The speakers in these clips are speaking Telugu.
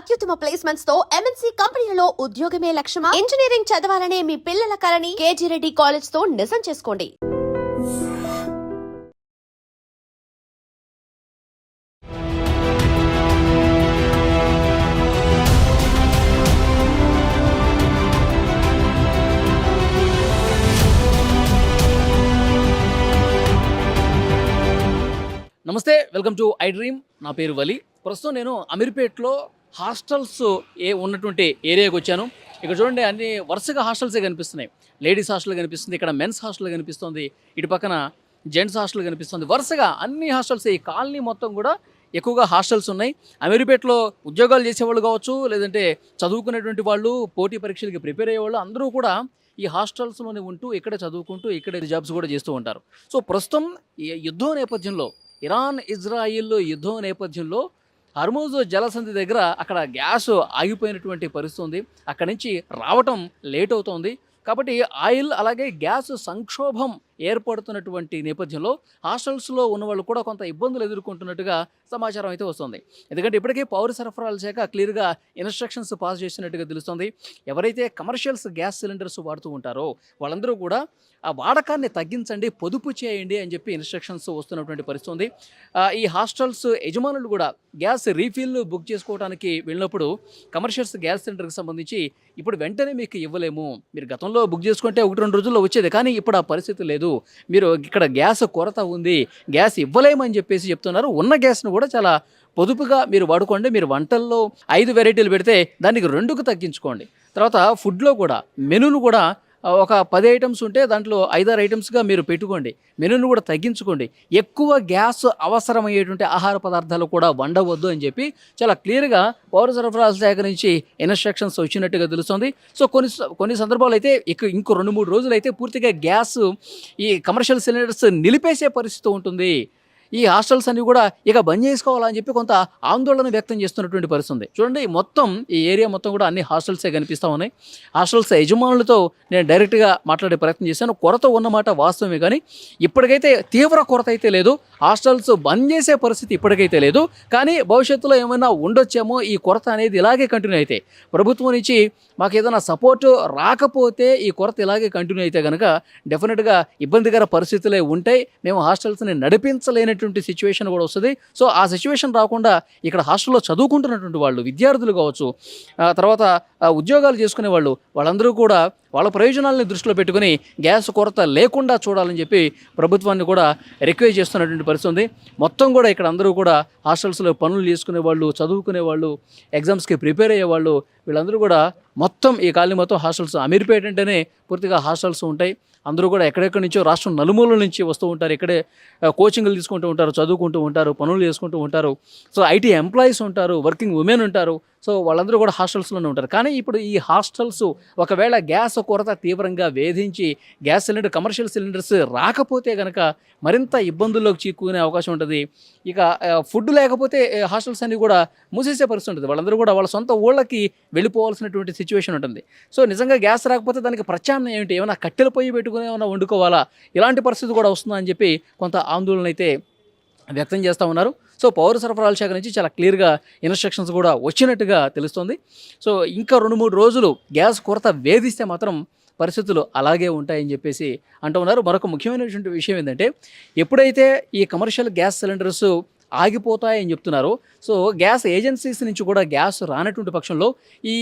అత్యుత్తమ ప్లేస్మెంట్స్ తో ఎంఎన్సీ కంపెనీలలో ఉద్యోగమే లక్ష్యమా? ఇంజనీరింగ్ చదవాలనే మీ పిల్లల కలని కేజీ రెడ్డి కాలేజ్ తో నిజం చేసుకోండి. నమస్తే, వెల్కమ్ టు ఐ డ్రీమ్. నా పేరు వలి. ప్రస్తుతం నేను అమీర్పేట్లో హాస్టల్స్ ఉన్నటువంటి ఏరియాకి వచ్చాను. ఇక్కడ చూడండి, అన్ని వరుసగా హాస్టల్సే కనిపిస్తున్నాయి. లేడీస్ హాస్టల్ కనిపిస్తుంది, ఇక్కడ మెన్స్ హాస్టల్ కనిపిస్తుంది, ఇటు పక్కన జెంట్స్ హాస్టల్ కనిపిస్తుంది. వరుసగా అన్ని హాస్టల్స్, ఈ కాలనీ మొత్తం కూడా ఎక్కువగా హాస్టల్స్ ఉన్నాయి. అమీర్పేట్లో ఉద్యోగాలు చేసేవాళ్ళు కావచ్చు, లేదంటే చదువుకునేటువంటి వాళ్ళు, పోటీ పరీక్షలకి ప్రిపేర్ అయ్యేవాళ్ళు అందరూ కూడా ఈ హాస్టల్స్లోనే ఉంటూ ఇక్కడే చదువుకుంటూ ఇక్కడే జాబ్స్ కూడా చేస్తూ ఉంటారు. సో ప్రస్తుతం ఈ యుద్ధం నేపథ్యంలో, ఇరాన్ ఇజ్రాయిల్ యుద్ధం నేపథ్యంలో హర్మూజ్ జలసంధి దగ్గర అక్కడ గ్యాస్ ఆగిపోయినటువంటి పరిస్థితి ఉంది. అక్కడి నుంచి రావటం లేట్ అవుతోంది. కాబట్టి ఆయిల్ అలాగే గ్యాస్ సంక్షోభం ఏర్పడుతున్నటువంటి నేపథ్యంలో హాస్టల్స్లో ఉన్న వాళ్ళు కూడా కొంత ఇబ్బందులు ఎదుర్కొంటున్నట్టుగా సమాచారం అయితే వస్తుంది. ఎందుకంటే ఇప్పటికే పౌర సరఫరాల శాఖ క్లియర్గా ఇన్స్ట్రక్షన్స్ పాస్ చేసినట్టుగా తెలుస్తుంది. ఎవరైతే కమర్షియల్స్ గ్యాస్ సిలిండర్స్ వాడుతూ ఉంటారో వాళ్ళందరూ కూడా ఆ వాడకాన్ని తగ్గించండి, పొదుపు చేయండి అని చెప్పి ఇన్స్ట్రక్షన్స్ వస్తున్నటువంటి పరిస్థితి ఉంది. ఈ హాస్టల్స్ యజమానులు కూడా గ్యాస్ రీఫిల్ బుక్ చేసుకోవడానికి వెళ్ళినప్పుడు కమర్షియల్స్ గ్యాస్ సిలిండర్కి సంబంధించి ఇప్పుడు వెంటనే మీకు ఇవ్వలేము, మీరు గతంలో బుక్ చేసుకుంటే 1-2 రోజుల్లో వచ్చేది, కానీ ఇప్పుడు ఆ పరిస్థితి లేదు, మీరు ఇక్కడ గ్యాస్ కొరత ఉంది, గ్యాస్ ఇవ్వలేమని చెప్పేసి చెప్తున్నారు. ఉన్న గ్యాస్ను కూడా చాలా పొదుపుగా మీరు వాడుకోండి. మీరు వంటల్లో 5 వెరైటీలు పెడితే దానికి 2కు తగ్గించుకోండి. తర్వాత ఫుడ్లో కూడా మెనూను కూడా ఒక 10 ఐటమ్స్ ఉంటే దాంట్లో 5-6 ఐటమ్స్గా మీరు పెట్టుకోండి. మెనూను కూడా తగ్గించుకోండి. ఎక్కువ గ్యాస్ అవసరమయ్యేటువంటి ఆహార పదార్థాలు కూడా వండవద్దు అని చెప్పి చాలా క్లియర్గా పౌర సరఫరాల శాఖ నుంచి ఇన్స్ట్రక్షన్స్ వచ్చినట్టుగా తెలుస్తుంది. సో కొన్ని సందర్భాలు అయితే ఇంకో 2-3 రోజులు అయితే పూర్తిగా గ్యాస్ ఈ కమర్షియల్ సిలిండర్స్ నిలిపేసే పరిస్థితి ఉంటుంది. ఈ హాస్టల్స్ అన్ని కూడా ఇక బంద్ చేసుకోవాలని చెప్పి కొంత ఆందోళన వ్యక్తం చేస్తున్నటువంటి పరిస్థితి ఉంది. చూడండి, మొత్తం ఈ ఏరియా మొత్తం కూడా అన్ని హాస్టల్సే కనిపిస్తూ ఉన్నాయి. హాస్టల్స్ యజమానులతో నేను డైరెక్ట్గా మాట్లాడే ప్రయత్నం చేశాను. కొరత ఉన్నమాట వాస్తవమే, కానీ ఇప్పటికైతే తీవ్ర కొరత అయితే లేదు. హాస్టల్స్ బంద్ చేసే పరిస్థితి ఇప్పటికైతే లేదు, కానీ భవిష్యత్తులో ఏమైనా ఉండొచ్చేమో ఈ కొరత అనేది ఇలాగే కంటిన్యూ అయితే. ప్రభుత్వం నుంచి మాకు ఏదైనా సపోర్టు రాకపోతే ఈ కొరత ఇలాగే కంటిన్యూ అయితే కనుక డెఫినెట్గా ఇబ్బందికర పరిస్థితులే ఉంటాయి. మేము హాస్టల్స్ని నడిపించలేనటువంటి సిచ్యువేషన్ కూడా వస్తుంది. సో ఆ సిచ్యువేషన్ రాకుండా ఇక్కడ హాస్టల్లో చదువుకుంటున్నటువంటి వాళ్ళు, విద్యార్థులు కావచ్చు, తర్వాత ఉద్యోగాలు చేసుకునే వాళ్ళందరూ కూడా వాళ్ళ ప్రయోజనాలని దృష్టిలో పెట్టుకుని గ్యాస్ కొరత లేకుండా చూడాలని చెప్పి ప్రభుత్వాన్ని కూడా రిక్వెస్ట్ చేస్తున్నటువంటి పరిస్థితి ఉంది. మొత్తం కూడా ఇక్కడ అందరూ కూడా హాస్టల్స్లో పనులు చేసుకునే వాళ్ళు, చదువుకునే వాళ్ళు, ఎగ్జామ్స్కి ప్రిపేర్ అయ్యే వాళ్ళు, వీళ్ళందరూ కూడా మొత్తం ఈ కాలనీ మొత్తం హాస్టల్స్. అమీర్పేట అంటేనే పూర్తిగా హాస్టల్స్ ఉంటాయి. అందరూ కూడా ఎక్కడెక్కడి నుంచో రాష్ట్రం నలుమూలల నుంచి వస్తూ ఉంటారు. ఇక్కడే కోచింగ్లు తీసుకుంటూ ఉంటారు, చదువుకుంటూ ఉంటారు, పనులు చేసుకుంటూ ఉంటారు. సో ఐటీ ఎంప్లాయీస్ ఉంటారు, వర్కింగ్ ఉమెన్ ఉంటారు. సో వాళ్ళందరూ కూడా హాస్టల్స్లోనే ఉంటారు. కానీ ఇప్పుడు ఈ హాస్టల్స్ ఒకవేళ గ్యాస్ కొరత తీవ్రంగా వేధించి గ్యాస్ సిలిండర్, కమర్షియల్ సిలిండర్స్ రాకపోతే కనుక మరింత ఇబ్బందుల్లోకి చిక్కుకునే అవకాశం ఉంటుంది. ఇక ఫుడ్ లేకపోతే హాస్టల్స్ అన్ని కూడా మూసేసే పరిస్థితి ఉంటుంది. వాళ్ళందరూ కూడా వాళ్ళ సొంత ఊళ్ళకి వెళ్ళిపోవాల్సినటువంటి సిచ్యువేషన్ ఉంటుంది. సో నిజంగా గ్యాస్ రాకపోతే దానికి ప్రత్యామ్నాయం ఏంటి? ఏమైనా కట్టెలు పొయ్యి పెట్టుకుని ఏమైనా వండుకోవాలా? ఇలాంటి పరిస్థితి కూడా వస్తుందా అని చెప్పి కొంత ఆందోళన అయితే వ్యక్తం చేస్తూ ఉన్నారు. సో పౌర సరఫరాల శాఖ నుంచి చాలా క్లియర్గా ఇన్స్ట్రక్షన్స్ కూడా వచ్చినట్టుగా తెలుస్తుంది. సో ఇంకా 2-3 రోజులు గ్యాస్ కొరత వేధిస్తే మాత్రం పరిస్థితులు అలాగే ఉంటాయని చెప్పేసి అంటూ ఉన్నారు. మరొక ముఖ్యమైనటువంటి విషయం ఏంటంటే, ఎప్పుడైతే ఈ కమర్షియల్ గ్యాస్ సిలిండర్స్ ఆగిపోతాయని చెప్తున్నారు, సో గ్యాస్ ఏజెన్సీస్ నుంచి కూడా గ్యాస్ రానటువంటి పక్షంలో ఈ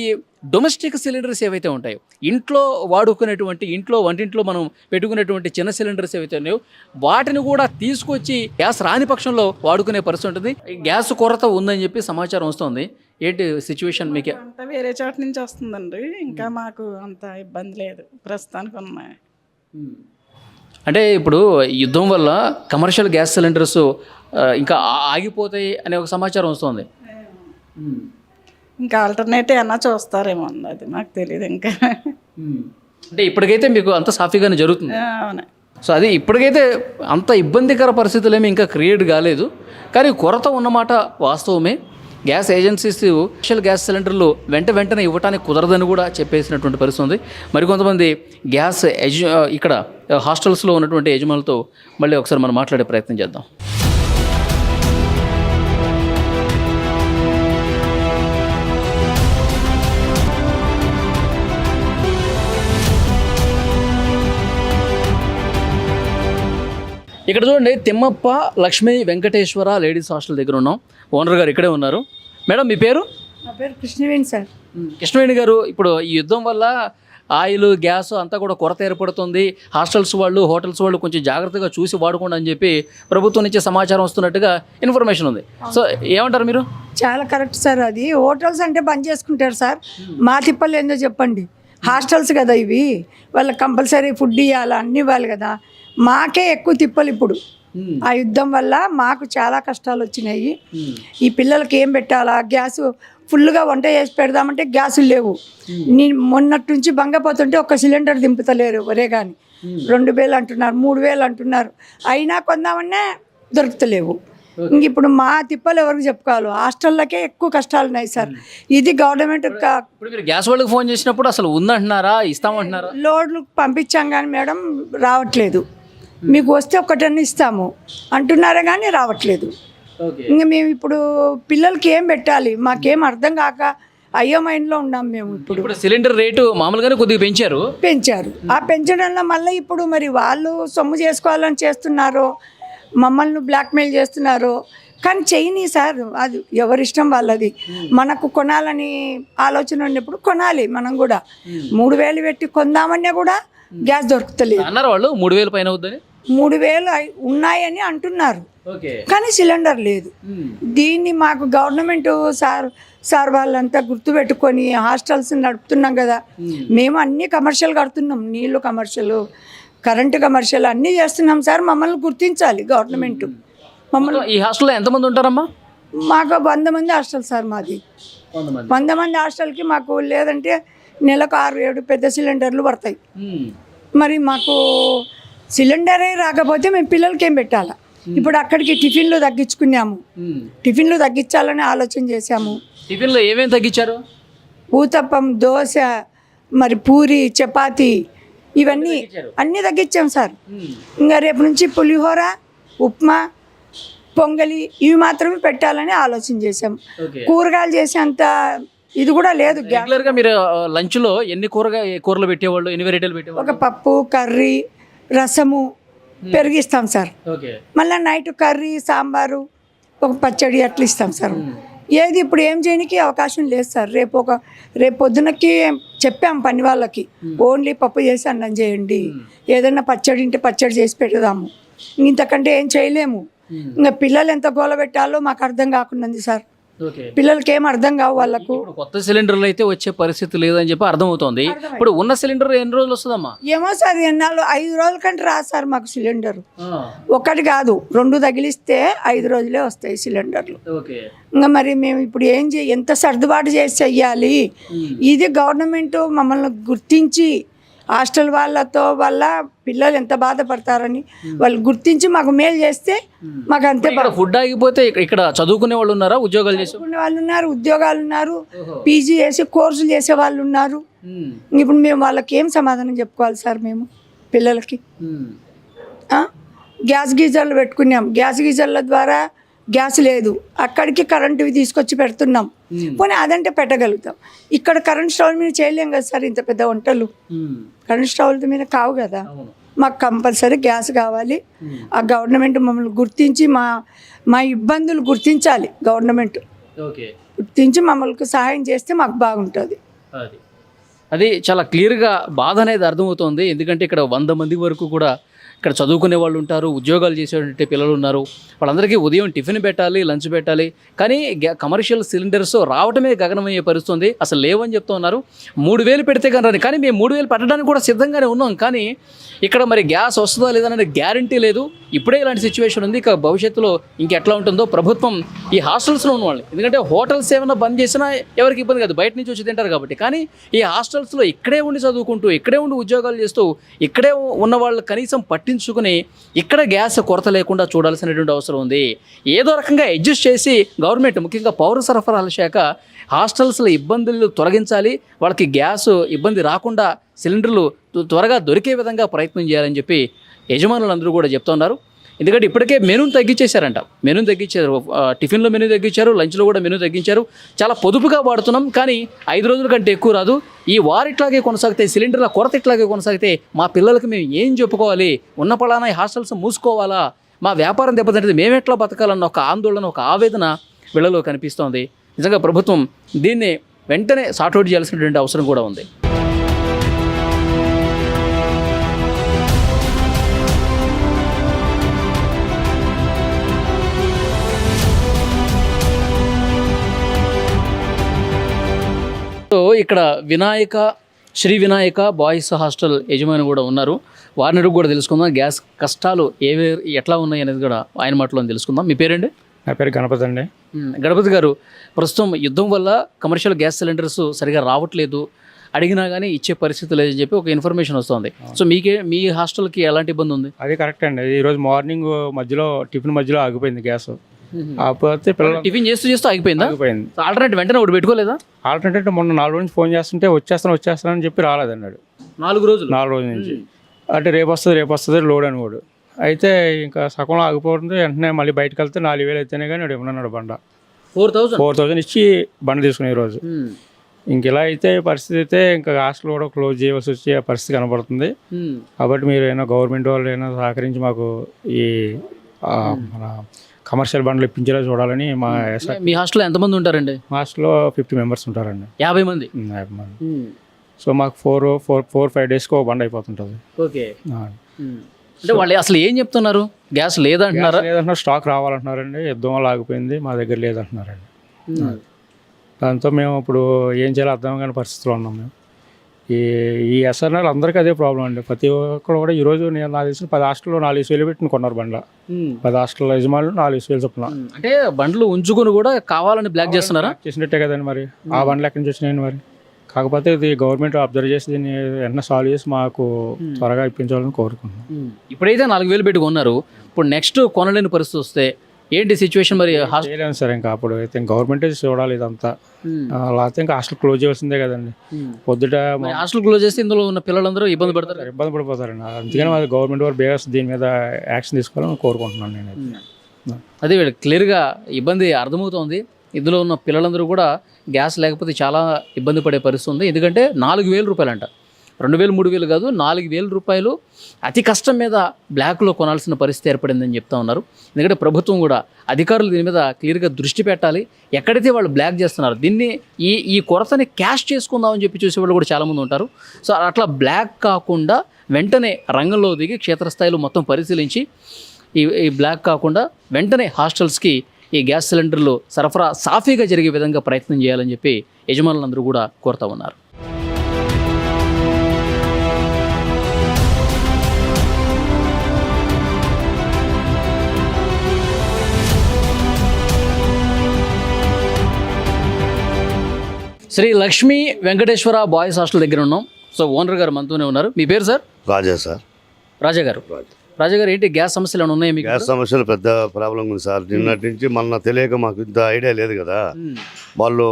డొమెస్టిక్ సిలిండర్స్ ఏవైతే ఉంటాయో, ఇంట్లో వాడుకునేటువంటి, వంటింట్లో మనం పెట్టుకునేటువంటి చిన్న సిలిండర్స్ ఏవైతే ఉన్నాయో వాటిని కూడా తీసుకొచ్చి గ్యాస్ రాని పక్షంలో వాడుకునే పరిస్థితి ఉంటుంది. గ్యాస్ కొరత ఉందని చెప్పి సమాచారం వస్తుంది. ఏంటి సిచ్యువేషన్? మీకు అంతా వేరే చోట నుంచి వస్తుందండి. ఇంకా మాకు అంత ఇబ్బంది లేదు ప్రస్తుతానికి ఉన్నాయి. అంటే ఇప్పుడు యుద్ధం వల్ల కమర్షియల్ గ్యాస్ సిలిండర్స్ ఇంకా ఆగిపోతాయి అనే ఒక సమాచారం వస్తుంది. ఇంకా ఆల్టర్నేటివ్ అన్నా చూస్తారేమో, అది నాకు తెలియదు. ఇంకా అంటే ఇప్పటికైతే మీకు అంత సాఫీగానే జరుగుతుంది. అవునా? సో అది ఇప్పటికైతే అంత ఇబ్బందికర పరిస్థితులు ఏమి ఇంకా క్రియేట్ కాలేదు, కానీ కొరత ఉన్నమాట వాస్తవమే. గ్యాస్ ఏజెన్సీస్ కమర్షియల్ గ్యాస్ సిలిండర్లు వెంటనే ఇవ్వడానికి కుదరదని కూడా చెప్పేసినటువంటి పరిస్థితి ఉంది. మరికొంతమంది గ్యాస్ ఇక్కడ హాస్టల్స్లో ఉన్నటువంటి యజమానులతో మళ్ళీ ఒకసారి మనం మాట్లాడే ప్రయత్నం చేద్దాం. ఇక్కడ చూడండి, తిమ్మప్ప లక్ష్మీ వెంకటేశ్వర లేడీస్ హాస్టల్ దగ్గర ఉన్నాం. ఓనర్ గారు ఇక్కడే ఉన్నారు. మేడం, మీ పేరు? నా పేరు కృష్ణవేణి సార్. కృష్ణవేణి గారు, ఇప్పుడు ఈ యుద్ధం వల్ల ఆయిల్, గ్యాస్ అంతా కూడా కొరత ఏర్పడుతుంది. హాస్టల్స్ వాళ్ళు, హోటల్స్ వాళ్ళు కొంచెం జాగ్రత్తగా చూసి వాడుకోండి అని చెప్పి ప్రభుత్వం నుంచి సమాచారం వస్తున్నట్టుగా ఇన్ఫర్మేషన్ ఉంది. సో ఏమంటారు మీరు? చాలా కరెక్ట్ సార్. అది హోటల్స్ అంటే బంద్ చేసుకుంటారు సార్. మా తిప్పలు ఏందో చెప్పండి. హాస్టల్స్ కదా ఇవి, వాళ్ళకి కంపల్సరీ ఫుడ్ ఇవ్వాలి, అన్ని ఇవ్వాలి కదా. మాకే ఎక్కువ తిప్పలు ఇప్పుడు. ఆ యుద్ధం వల్ల మాకు చాలా కష్టాలు వచ్చినాయి. ఈ పిల్లలకి ఏం పెట్టాలా, గ్యాస్ ఫుల్గా వంట చేసి పెడదామంటే గ్యాసులు లేవు. నేను మొన్నటి నుంచి బంగపోతుంటే ఒక సిలిండర్ దింపుతలేరు ఒరే కానీ. 2,000 అంటున్నారు, 3,000 అంటున్నారు. అయినా కొందామన్నా దొరుకుతలేవు. ఇంక ఇప్పుడు మా తిప్పలు ఎవరికి చెప్పుకోవాలి. హాస్టళ్ళకే ఎక్కువ కష్టాలు ఉన్నాయి సార్. ఇది గవర్నమెంట్ ఇప్పుడు మీరు గ్యాస్ వాళ్ళకి ఫోన్ చేసినప్పుడు అసలు ఉందంటున్నారా, ఇస్తామంటున్నారా? లోడ్లు పంపించాం కానీ మేడం రావట్లేదు. మీకు వస్తే ఒకటన్నీ ఇస్తాము అంటున్నారా కానీ రావట్లేదు. ఇంకా మేము ఇప్పుడు పిల్లలకి ఏం పెట్టాలి మాకేం అర్థం కాక అయ్యో మైండ్లో ఉన్నాం మేము. ఇప్పుడు సిలిండర్ రేటు మామూలుగానే కొద్దిగా పెంచారు. ఆ పెంచడంలో మళ్ళీ ఇప్పుడు మరి వాళ్ళు సొమ్ము చేసుకోవాలని చేస్తున్నారు, మమ్మల్ని బ్లాక్మెయిల్ చేస్తున్నారు. కానీ చేయని సార్, అది ఎవరిష్టం వాళ్ళది. మనకు కొనాలని ఆలోచన ఉన్నప్పుడు కొనాలి. మనం కూడా 3,000 పెట్టి కొందామన్నా కూడా గ్యాస్ దొరుకుతలేదు అన్నారు వాళ్ళు. 3,000 పైన అవుతుంది. 3,000 ఉన్నాయని అంటున్నారు కానీ సిలిండర్ లేదు. దీన్ని మాకు గవర్నమెంట్ సార్ వాళ్ళంతా గుర్తుపెట్టుకొని హాస్టల్స్ నడుపుతున్నాం కదా. మేము అన్నీ కమర్షియల్ కడుతున్నాం, నీళ్ళు కమర్షియల్, కరెంటు కమర్షియల్ అన్నీ చేస్తున్నాం సార్. మమ్మల్ని గుర్తించాలి గవర్నమెంట్. మమ్మల్ని ఈ హాస్టల్లో ఎంతమంది ఉంటారమ్మా? మాకు 100 మంది హాస్టల్ సార్ మాది. 100 మంది హాస్టల్కి మాకు లేదంటే నెలకు 6-7 పెద్ద సిలిండర్లు పడతాయి. మరి మాకు సిలిండరే రాకపోతే మేము పిల్లలకి ఏం పెట్టాలా? ఇప్పుడు అక్కడికి టిఫిన్లు తగ్గించుకున్నాము. టిఫిన్లు తగ్గించాలని ఆలోచన చేశాము. టిఫిన్లో ఏమేమి తగ్గించారు? ఊతప్పం, దోశ, మరి పూరి, చపాతి ఇవన్నీ అన్నీ తగ్గించాం సార్. ఇంకా రేపు నుంచి పులిహోర, ఉప్మా, పొంగలి ఇవి మాత్రమే పెట్టాలని ఆలోచన చేశాం. కూరగాయలు చేసేంత ఇది కూడా లేదు. రెగ్యులర్గా మీరు లంచ్లో ఎన్ని కూరలు పెట్టేవాళ్ళు, ఎన్ని వెరైటీలు పెట్టేవాళ్ళు? ఒక పప్పు, కర్రీ, రసము, పెరిగిస్తాం సార్. మళ్ళీ నైట్ కర్రీ, సాంబారు, ఒక పచ్చడి అట్లా ఇస్తాం సార్. ఏది ఇప్పుడు ఏం చేయడానికి అవకాశం లేదు సార్. రేపు పొద్దునకి చెప్పాం పని వాళ్ళకి, ఓన్లీ పప్పు చేసి అన్నం చేయండి, ఏదైనా పచ్చడి ఉంటే పచ్చడి చేసి పెడదాము, ఇంతకంటే ఏం చేయలేము. ఇంకా పిల్లలు ఎంత గోల పెట్టాలో మాకు అర్థం కాకుండా సార్. పిల్లలకి ఏం అర్థం కావు. వాళ్ళకు కొత్త సిలిండర్లు అయితే వచ్చే పరిస్థితి లేదని చెప్పి అర్థమవుతోంది. ఇప్పుడు ఉన్న సిలిండర్ ఎన్ని రోజులు వస్తుందమ్మా? ఏమో సార్, ఎన్నాళ్ళు 5 రోజుల కంటే రాదు సార్ మాకు సిలిండర్. ఒకటి కాదు 2 తగిలిస్తే 5 రోజులే వస్తాయి సిలిండర్లు. ఇంకా మరి మేము ఇప్పుడు ఏం ఎంత సర్దుబాటు చేసి చెయ్యాలి? ఇది గవర్నమెంట్ మమ్మల్ని గుర్తించి హాస్టల్ వల్ల పిల్లలు ఎంత బాధపడతారని వాళ్ళు గుర్తించి మాకు మేలు చేస్తే మాకు అంతే. ఫుడ్ ఆగిపోతే ఇక్కడ చదువుకునే వాళ్ళు ఉన్నారా, ఉద్యోగాలు చేసుకునే వాళ్ళు ఉన్నారు, ఉద్యోగాలు ఉన్నారు, పీజీ చేసి కోర్సులు చేసే వాళ్ళు ఉన్నారు. ఇప్పుడు మేము వాళ్ళకి ఏం సమాధానం చెప్పుకోవాలి సార్? మేము పిల్లలకి గ్యాస్ గీజర్లు పెట్టుకున్నాం, గ్యాస్ గీజర్ల ద్వారా గ్యాస్ లేదు, అక్కడికి కరెంటువి తీసుకొచ్చి పెడుతున్నాం. పోనీ అదంటే పెట్టగలుగుతాం. ఇక్కడ కరెంట్ స్టవ్ మీద చేయలేం కదా సార్ ఇంత పెద్ద వంటలు. కరెంట్ స్టవ్ల మీద కావు కదా. మాకు కంపల్సరీ గ్యాస్ కావాలి. ఆ గవర్నమెంట్ మమ్మల్ని గుర్తించి మా ఇబ్బందులు గుర్తించాలి. గవర్నమెంట్ గుర్తించి మమ్మల్ని సహాయం చేస్తే మాకు బాగుంటుంది. అది చాలా క్లియర్గా బాధ అనేది అర్థమవుతుంది. ఎందుకంటే ఇక్కడ 100 మంది వరకు కూడా ఇక్కడ చదువుకునే వాళ్ళు ఉంటారు, ఉద్యోగాలు చేసేటువంటి పిల్లలు ఉన్నారు. వాళ్ళందరికీ ఉదయం టిఫిన్ పెట్టాలి, లంచ్ పెట్టాలి. కానీ కమర్షియల్ సిలిండర్స్ రావటమే గగనమయ్యే పరిస్థితుంది. అసలు లేవని చెప్తూ ఉన్నారు. 3,000 పెడితే కానీ మేము 3,000 పెట్టడానికి కూడా సిద్ధంగానే ఉన్నాం. కానీ ఇక్కడ మరి గ్యాస్ వస్తుందా లేదా అనేది గ్యారంటీ లేదు. ఇప్పుడే ఇలాంటి సిచ్యువేషన్ ఉంది. ఇక భవిష్యత్తులో ఇంకెట్లా ఉంటుందో ప్రభుత్వం ఈ హాస్టల్స్లో ఉన్న వాళ్ళు, ఎందుకంటే హోటల్స్ ఏమైనా బంద్ చేసినా ఎవరికి ఇబ్బంది కాదు, బయట నుంచి వచ్చి తింటారు కాబట్టి. కానీ ఈ హాస్టల్స్లో ఇక్కడే ఉండి చదువుకుంటూ, ఇక్కడే ఉండి ఉద్యోగాలు చేస్తూ, ఇక్కడే ఉన్న వాళ్ళు కనీసం పట్టించుకుని ఇక్కడ గ్యాస్ కొరత లేకుండా చూడాల్సినటువంటి అవసరం ఉంది. ఏదో రకంగా అడ్జస్ట్ చేసి గవర్నమెంట్, ముఖ్యంగా పౌర సరఫరాల శాఖ హాస్టల్స్లో ఇబ్బందులు తొలగించాలి. వాళ్ళకి గ్యాస్ ఇబ్బంది రాకుండా సిలిండర్లు త్వరగా దొరికే విధంగా ప్రయత్నం చేయాలని చెప్పి యజమానులందరూ కూడా చెప్తున్నారు. ఎందుకంటే ఇప్పటికే మెనూని తగ్గించేశారంట. మెనూని తగ్గించారు, టిఫిన్లో మెనూ తగ్గించారు, లంచ్లో కూడా మెనూ తగ్గించారు. చాలా పొదుపుగా వాడుతున్నాం, కానీ 5 రోజుల కంటే ఎక్కువ రాదు. ఈ వారు ఇట్లాగే కొనసాగితే, సిలిండర్ల కొరత ఇట్లాగే కొనసాగితే మా పిల్లలకి మేము ఏం చెప్పుకోవాలి? ఉన్న పలానా ఈ హాస్టల్స్ మూసుకోవాలా? మా వ్యాపారం దెబ్బతింటే మేము ఎట్లా బతకాలన్న ఒక ఆందోళన, ఒక ఆవేదన వీళ్ళలో కనిపిస్తోంది. నిజంగా ప్రభుత్వం దీన్ని వెంటనే సార్ట్అవుట్ చేయాల్సినటువంటి అవసరం కూడా ఉంది. సో ఇక్కడ శ్రీ వినాయక బాయ్స్ హాస్టల్ యజమాని కూడా ఉన్నారు. వారిని అడుగు కూడా తెలుసుకుందాం. గ్యాస్ కష్టాలు ఎట్లా ఉన్నాయి అనేది కూడా ఆయన మాటలో తెలుసుకుందాం. మీ పేరండి? నా పేరు గణపతి అండి. గణపతి గారు, ప్రస్తుతం యుద్ధం వల్ల కమర్షియల్ గ్యాస్ సిలిండర్స్ సరిగా రావట్లేదు, అడిగినా కానీ ఇచ్చే పరిస్థితి లేదని చెప్పి ఒక ఇన్ఫర్మేషన్ వస్తుంది. సో మీ హాస్టల్కి ఎలాంటి ఇబ్బంది ఉంది? అది కరెక్ట్ అండి. ఈరోజు మార్నింగ్ టిఫిన్ మధ్యలో ఆగిపోయింది గ్యాస్. ఆగిపోతే పిల్లలు టిఫిన్ చేస్తూ ఆగిపోయిందా? ఆగిపోయింది. ఆల్టర్నేట్ వెంటనే ఒకటి పెట్టుకోలేదా? ఆల్టర్నేటివ్ మొన్న 4 రోజుల నుంచి ఫోన్ చేస్తుంటే వచ్చేస్తాను అని చెప్పి రాలేదన్నాడు. 4 రోజులు 4 రోజుల నుంచి. అంటే రేపు వస్తుంది లోడ్ అని కూడా. అయితే ఇంకా సగంలో ఆగిపోతుంది. వెంటనే మళ్ళీ బయటకు వెళ్తే 4,000 అయితేనే కానీ వాడు ఇవ్వనన్నాడు బండ. 4,000 ఇచ్చి బండ తీసుకుని ఈరోజు. ఇంక ఇలా అయితే పరిస్థితి అయితే ఇంకా హాస్టల్ కూడా క్లోజ్ చేయవలసి వచ్చే పరిస్థితి కనబడుతుంది. కాబట్టి మీరు ఏమైనా గవర్నమెంట్ వాళ్ళు ఏమైనా సహకరించి మాకు ఈ మన కమర్షియల్ బండ్లు ఇప్పించేలా చూడాలని మా మీ హాస్టల్లో ఎంతమంది ఉంటారండి? మా హాస్టల్లో 50 మెంబర్స్ ఉంటారండి. 50 మంది. 50 మంది. సో మాకు 4-5 డేస్కి ఒక బండ అయిపోతుంటుంది. ఓకే. అంటే వాళ్ళు అసలు ఏం చెప్తున్నారు? గ్యాస్ లేదంటున్నారా? లేదంటున్నారు, స్టాక్ రావాలంటున్నారండి. యుద్ధం వల్ల ఆగిపోయింది, మా దగ్గర లేదంటున్నారండి. దాంతో మేము ఇప్పుడు ఏం చేయాలో అర్థం కాని పరిస్థితిలో ఉన్నాం మేము. ఈ ఎస్ఆర్ఎల్ అందరికీ అదే ప్రాబ్లం అండి. ప్రతి ఒక్కరు కూడా ఈరోజు నాకు తెలిసిన 10 హాస్టల్లో 4,000 పెట్టి కొన్నారు బండ్ల. 10 హాస్టల్ యజమానులు 4,000 చొప్పున. అంటే బండ్లు ఉంచుకొని కూడా కావాలని బ్లాక్ చేస్తున్నారా? చేసినట్టే కదండి మరి. ఆ బండ్లు ఎక్కడి నుంచి వచ్చినాయండి మరి? కాకపోతే ఇది గవర్నమెంట్ అబ్జర్వ్ చేసి దీన్ని వెంటనే సాల్వ్ చేసి మాకు త్వరగా ఇప్పించాలని కోరుకుంటున్నాం. ఇప్పుడైతే 4,000 పెట్టి కొన్నారు, ఇప్పుడు నెక్స్ట్ కొనలేని పరిస్థితి వస్తే ఏంటి సిచ్యువేషన్ మరి? చేయలేము సార్. ఇంకా అప్పుడు అయితే గవర్నమెంటే చూడాలి ఇదంతా. లేకపోతే ఇంకా హాస్టల్ క్లోజ్ చేయాల్సిందే కదండి. పొద్దుట హాస్టల్ క్లోజ్ చేస్తే ఇందులో ఉన్న పిల్లలందరూ ఇబ్బంది పడిపోతారండి. అందుకని మరి గవర్నమెంట్ వారు బేస్ దీని మీద యాక్షన్ తీసుకోవాలని కోరుకుంటున్నాను నేను. అదే వీళ్ళకి క్లియర్గా ఇబ్బంది అర్థమవుతోంది. ఇందులో ఉన్న పిల్లలందరూ కూడా గ్యాస్ లేకపోతే చాలా ఇబ్బంది పడే పరిస్థితి ఉంది. ఎందుకంటే 4,000 రూపాయలు అంట, 2,000 3,000 కాదు, 4,000 రూపాయలు అతి కష్టం మీద బ్లాక్లో కొనాల్సిన పరిస్థితి ఏర్పడిందని చెప్తా ఉన్నారు. ఎందుకంటే ప్రభుత్వం కూడా, అధికారులు దీని మీద క్లియర్గా దృష్టి పెట్టాలి. ఎక్కడైతే వాళ్ళు బ్లాక్ చేస్తున్నారు దీన్ని ఈ కొరతని క్యాష్ చేసుకుందామని చెప్పి చూసేవాళ్ళు కూడా చాలామంది ఉంటారు. సో అట్లా బ్లాక్ కాకుండా వెంటనే రంగంలో దిగి క్షేత్రస్థాయిలో మొత్తం పరిశీలించి ఈ బ్లాక్ కాకుండా వెంటనే హాస్టల్స్కి ఈ గ్యాస్ సిలిండర్లు సరఫరా సాఫీగా జరిగే విధంగా ప్రయత్నం చేయాలని చెప్పి యజమానులందరూ కూడా కోరుతూ ఉన్నారు. శ్రీ లక్ష్మీ వెంకటేశ్వర బాయ్స్ హాస్టల్ దగ్గర ఉన్నాం. సో ఓనర్ గారు మనతోనే ఉన్నారు. మీ పేరు సార్? రాజా సార్. రాజా గారు ఏంటి గ్యాస్ సమస్యలు ఏమైనా ఉన్నాయా మీకు? గ్యాస్ సమస్యలు పెద్ద ప్రాబ్లం ఉంది సార్. నిన్నటి నుంచి మొన్న తెలియక మాకు ఇంత ఐడియా లేదు కదా. వాళ్ళు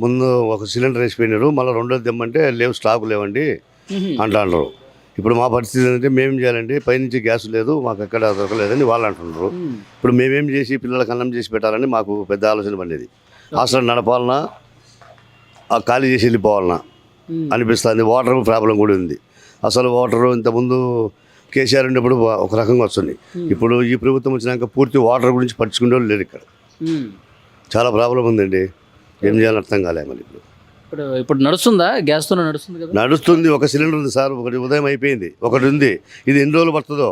ముందు ఒక సిలిండర్ వేసిపోయినారు, మళ్ళీ రెండోది తెమ్మంటే లేవు, స్టాక్ లేవండి అంటారు. ఇప్పుడు మా పరిస్థితి ఏంటంటే మేమేం చేయాలండి? పైనుంచి గ్యాస్ లేదు, మాకు ఎక్కడ దొరకలేదని వాళ్ళు అంటున్నారు. ఇప్పుడు మేమేం చేసి పిల్లలకు అన్నం చేసి పెట్టాలని మాకు పెద్ద ఆలోచన పడేది. హాస్టల్ నడపాలన్నా ఖాళీ చేసి వెళ్ళిపోవాలన్నా అనిపిస్తుంది. వాటర్ ప్రాబ్లం కూడా ఉంది. అసలు వాటర్ ఇంతకుముందు కేసీఆర్ ఉన్నప్పుడు ఒక రకంగా వస్తుంది. ఇప్పుడు ఈ ప్రభుత్వం వచ్చినాక పూర్తి వాటర్ గురించి పట్టించుకునే వాళ్ళు లేరు ఇక్కడ. చాలా ప్రాబ్లం ఉందండి. ఏం చేయాలని అర్థం కాలే. మళ్ళీ ఇప్పుడు నడుస్తుందా? గ్యాస్తో నడుస్తుంది కదా? నడుస్తుంది. ఒక సిలిండర్ ఉంది సార్, ఒకటి ఉదయం అయిపోయింది, ఒకటి ఉంది. ఇది ఎన్ని రోజులు పడుతుందో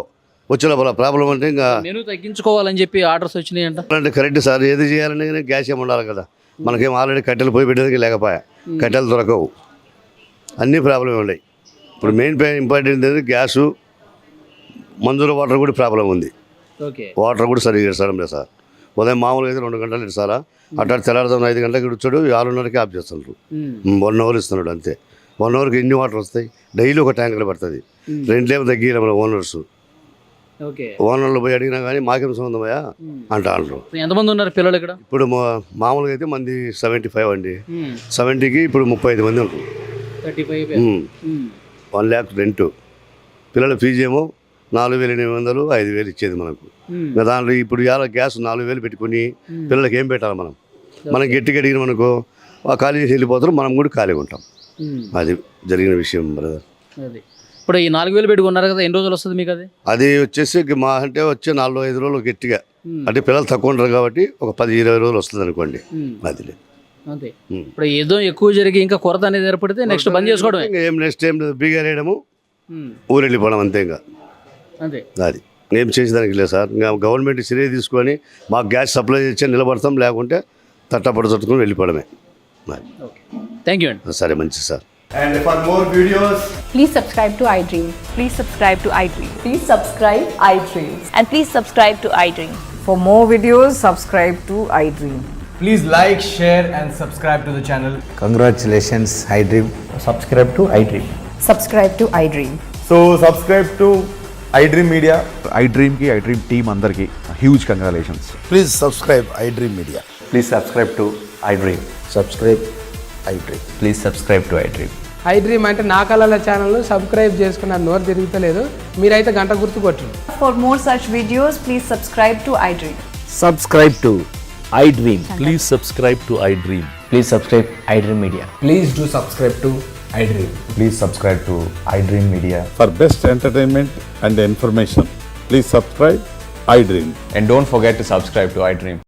వచ్చే లోపల. ప్రాబ్లం అంటే ఇంకా నేను తగ్గించుకోవాలని చెప్పి ఆర్డర్స్ వచ్చినాయి అంటే కరెక్ట్ సార్. ఏది చేయాలని కానీ గ్యాస్ ఏమి ఉండాలి కదా. మనకేం ఆల్రెడీ కట్టెలు పోయి పెట్టేందుకు లేకపోయా, కట్టెలు దొరకవు, అన్నీ ప్రాబ్లమే ఉన్నాయి. ఇప్పుడు మెయిన్ ఇంపార్టెంట్ ఏంటంటే గ్యాసు, మంజూరు వాటర్ కూడా ప్రాబ్లం ఉంది. వాటర్ కూడా సరిగ్గా ఇస్తాం లేదు సార్. ఉదయం మామూలుగా అయితే 2 గంటలు ఇస్తారా, అట్లా తెల్లారుదాం 5 గంటలకి ఇచ్చాడు, 6:30కి ఆఫ్ చేస్తున్నారు. 1 అవర్ ఇస్తున్నాడు అంతే. 1 అవర్కి ఎన్ని వాటర్ వస్తాయి? డైలీ ఒక ట్యాంకర్ పడుతుంది. 2 తగ్గిన మన ఓనర్స్. ఓనర్లు పోయి అడిగినా కానీ మాకేం సంబంధమయ్యా అంటారు. ఎంతమంది ఉన్నారు పిల్లలు ఇక్కడ? ఇప్పుడు మామూలుగా అయితే మంది 75 అండి. 70కి ఇప్పుడు 35 మంది ఉంటారు. 35. 1 lakh రెంట్. పిల్లల ఫీజు ఏమో 4,800 5,000 ఇచ్చేది మనకు. ఇంకా దాంట్లో ఇప్పుడు ఇవాళ గ్యాస్ 4,000 పెట్టుకుని పిల్లలకి ఏం పెట్టాలి మనం గట్టిగా అడిగిన మనకు ఖాళీ చేసి వెళ్ళిపోతారు, మనం కూడా ఖాళీగా ఉంటాం. అది జరిగిన విషయం బ్రదర్. అది ఇప్పుడు ఈ 4,000 పెట్టుకున్నారు కదా, ఎన్ని రోజులు వస్తుంది మీకు అది? అది వచ్చేసి మా అంటే వచ్చే 4-5 రోజులు గట్టిగా, అంటే పిల్లలు తక్కువ ఉంటారు కాబట్టి ఒక 10-20 రోజులు వస్తుంది అనుకోండి. అది లేదు అంతే. ఇప్పుడు ఏదో ఎక్కువ జరిగి ఇంకా కొరత అనేది ఏర్పడితే నెక్స్ట్ బంద్ చేసుకోవడమే. ఇంకా ఏం నెక్స్ట్ టైం బీగారేయడము, ఊరు వెళ్ళిపోవడం అంతే. ఇంకా అంతే. అది ఏం చేసేదానికి లేదు సార్. ఇంకా గవర్నమెంట్ చర్య తీసుకొని మాకు గ్యాస్ సప్లై చేసి నిలబడతాం, లేకుంటే తట్టపడి చుట్టుకుని వెళ్ళిపోవడమే. థ్యాంక్ యూ అండి. సరే మంచిది sir. And for more videos, Please subscribe to iDream. Please subscribe to iDream. Please subscribe iDream. And please subscribe to iDream. For more videos, subscribe to iDream. please like, share, and subscribe to the channel. Congratulations, iDream. Subscribe to iDream. Subscribe to iDream. So, subscribe to iDream Media. iDream team andarki huge congratulations. Please subscribe iDream Media. Please subscribe to iDream. Subscribe iDream. Please subscribe to iDream. iDream అంటే నా కళల ఛానల్ సబ్స్క్రైబ్ చేసుకున్న నోరు తిరుగుతలేదు, మీరైతే గంట గుర్తు కొట్టండి. For more such videos, please subscribe to iDream. Subscribe to iDream. Please subscribe to iDream. Please subscribe iDream Media. Please do subscribe to iDream. Please subscribe to iDream Media. For best entertainment and information, please subscribe iDream. And don't forget to subscribe to iDream.